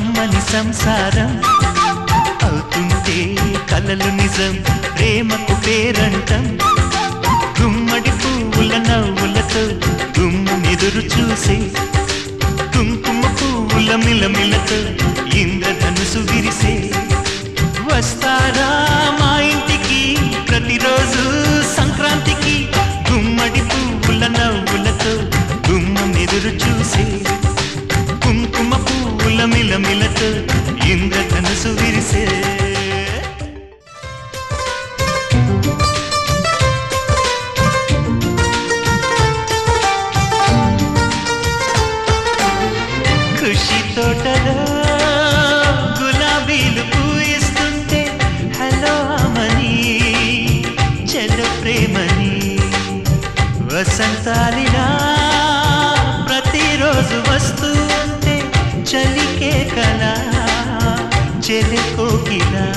కమ్మని సంసారం అవుతుంటే కలలు నిజం ప్రేమకు పేరంటం గుమ్మడి పువ్వుల నవ్వులతో గుమ్మెదురు చూసే కుంకుమ పువ్వుల మిలమిలతో ఇంద్రధనుసు విరిసే వస్తారా మా ఇంటికి ప్రతిరోజు సంక్రాంతికి గుమ్మడి పువ్వుల నవ్వులతో గుమ్మెదురు చూసే కుంకుమ పువ్వుల మిలమిలతో ఇంద్రధనుసు విరిసే ఖుషి తోటలో గులాబీలు పూయిస్తుంటే హలో అమని చెల్ల ప్రేమని వసంతాలిలా ప్రతిరోజు వస్తూ ఉంటే చలికే కలా చెలి కోకిలా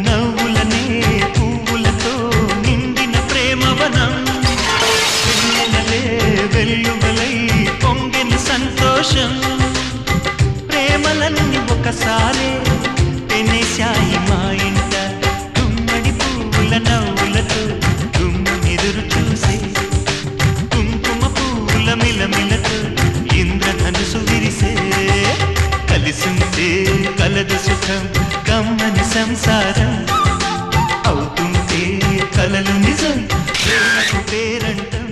నవ్వులనే పువ్వులతో నిండిన ప్రేమవనం వెన్నెలలే వెల్లువలై పొంగిన సంతోషం ప్రేమలన్నీ ఒకసారే పెనేశాయి మా ఇంట గుమ్మడి పువ్వుల నవ్వులతో గుమ్మెదురు చూసే కుంకుమ పువ్వుల మిలమిలతో ఇంద్రధనుసు విరిసే కలిసుంటే కలదు సుఖం కమ్మని సంసారం అవుతుంటే కలలు నిజం ప్రేమకు పేరంటం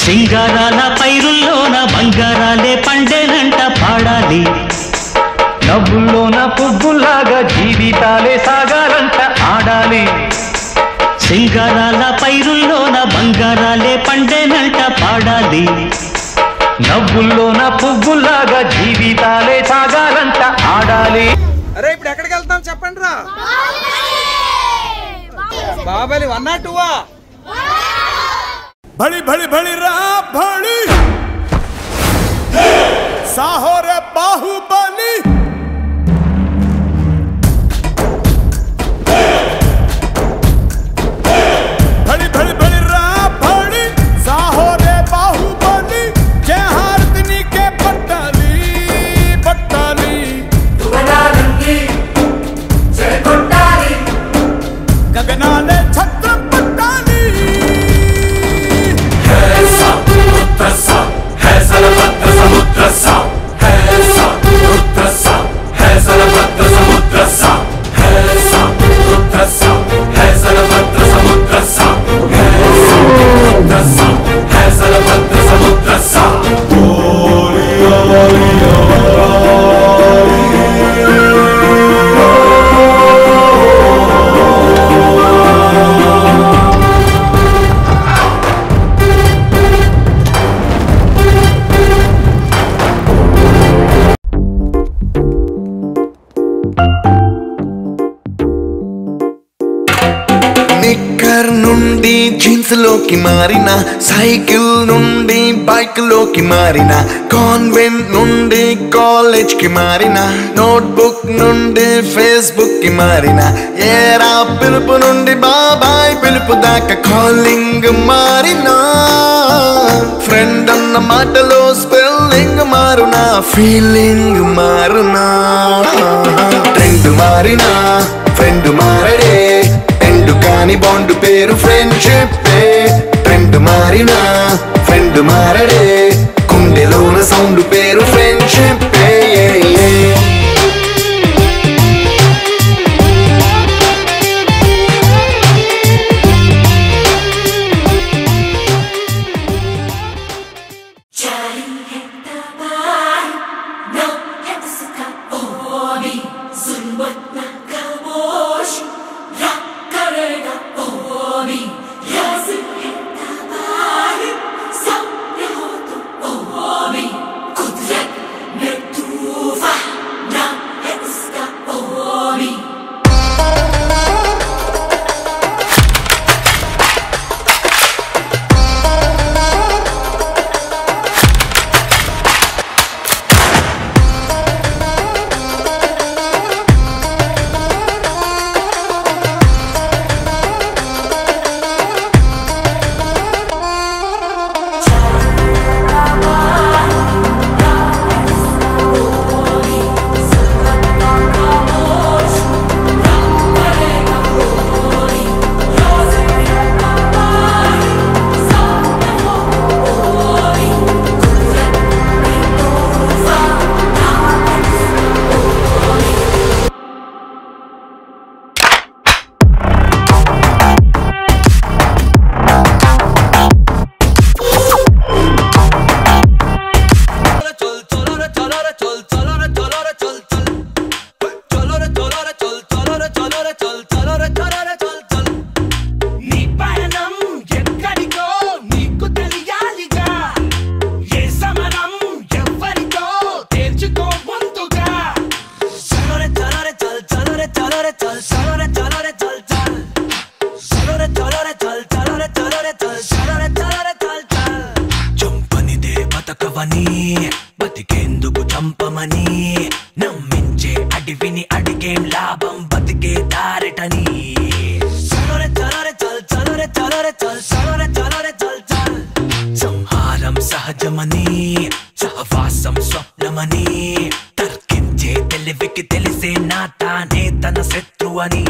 సింగారాల పైరుల్లోన బంగారాలే పండేనంట పాడాలి నవ్వుల్లోన పువ్వులాగా జీవితాలే సాగాలంట ఆడాలి సింగారాల పైరుల్లోన బంగారాలే పండేనంట పాడాలి నవ్వుల్లోన పువ్వులాగా జీవితాలే సాగాలంట ఆడాలి అరే ఇప్పుడు ఎక్కడికి వెళ్తాం చెప్పండి రా బాబాలి 1 or 2 भड़ी भड़ी भड़ी रा भड़ी साहो रे बाहुबली भड़ी भड़ी भड़ी रा भड़ी साहो रे बाहुबली जय हारदनी के पट्टाली पट्टाली दुगनाली जय कोटाली गगनाले छत्र पट्टाली है समुद्र सा है లోకి మారిన, సైకిల్ నుండి బైక్ లోకి మారిన, కాన్వెంట్ నుండి కాలేజ్ కి మారిన, నోట్బుక్ నుండి ఫేస్బుక్ కి మారిన, ఏరా పిలుపు నుండి బాబాయ్ పిలుపు దాకా కాలింగ్ మారిన, ఫ్రెండ్ అన్న మాటలో స్పెల్లింగ్ మారునా, ఫీలింగ్ మారునా, ట్రెండ్ మారినా ఫ్రెండ్ మారడే, ఎండు కాని బాండ్ పేరు ఫ్రెండ్షిప్. ట్రెండ్ మారినా ఫ్రెండ్ మారడే, గుండెలోన సౌండ్ పేరు ఫ్రెండ్షిప్. బతికేందుకు చంపమని నమ్మించే అడివిని అడిగేం లాభం బతికే దారిటని. సంహారం సహజమని సహవాసం స్వప్నమని తర్కించే తెలివికి తెలిసే నా తానే తన శత్రువని.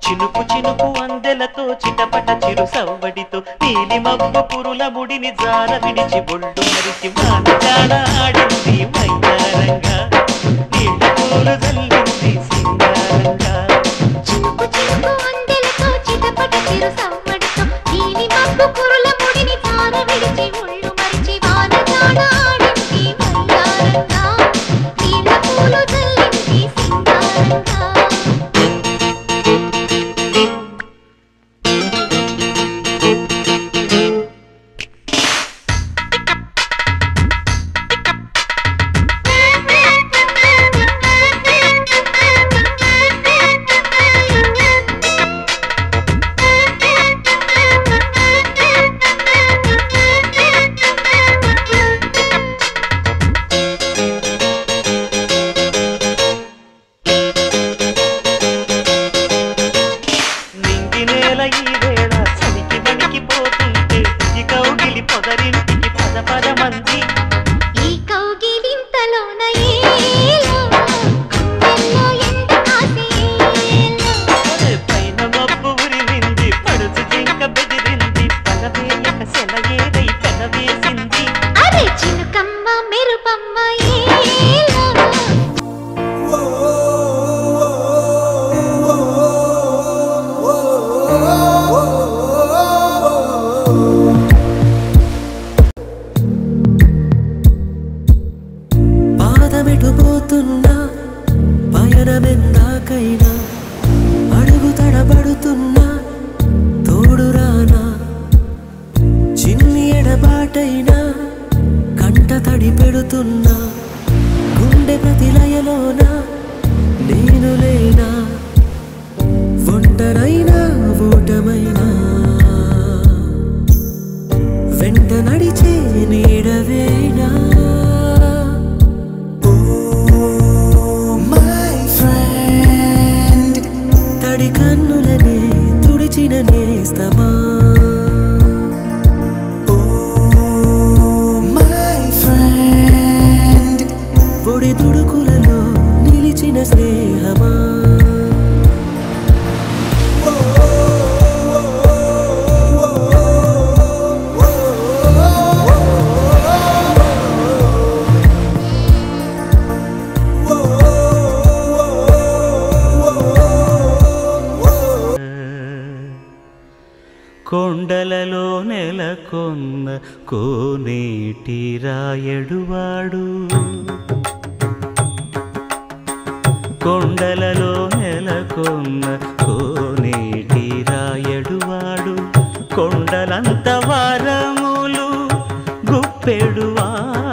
చినుకు చినుకు అందెలతో చిటపట చిరు సవ్వడితో నీలి మబ్బు పురుల ముడిని జార విడిచి బొళ్ళు మరిచి మానగాడ ఆడింది మైదారంగా, నీళ్ళ పూలు జల్లింది సింగారంగా. చినుకు చినుకు అందెలతో చిటపట చిరు సవ్వడితో నీలి మబ్బు పురుల ముడిని జార విడిచి బొళ్ళు మరిచి మానగాడ ఆడింది మైదారంగా, నీళ్ళ పూలు జల్లింది సింగారంగా. ఒంటరైనా స్వర్గమైనా వెంట నడిచే నీడవేనా తడి కన్నులనే తుడిచిన నేస్తమా ఒడి తుడుకులలో నిలిచిన స్నేహమా కొండలలో నెలకొన్న కోనేటి రాయడువాడు కొండలలో నెలకొన్న కోనేటి రాయడువాడు కొండలంత వారములు గుప్పెడువాడు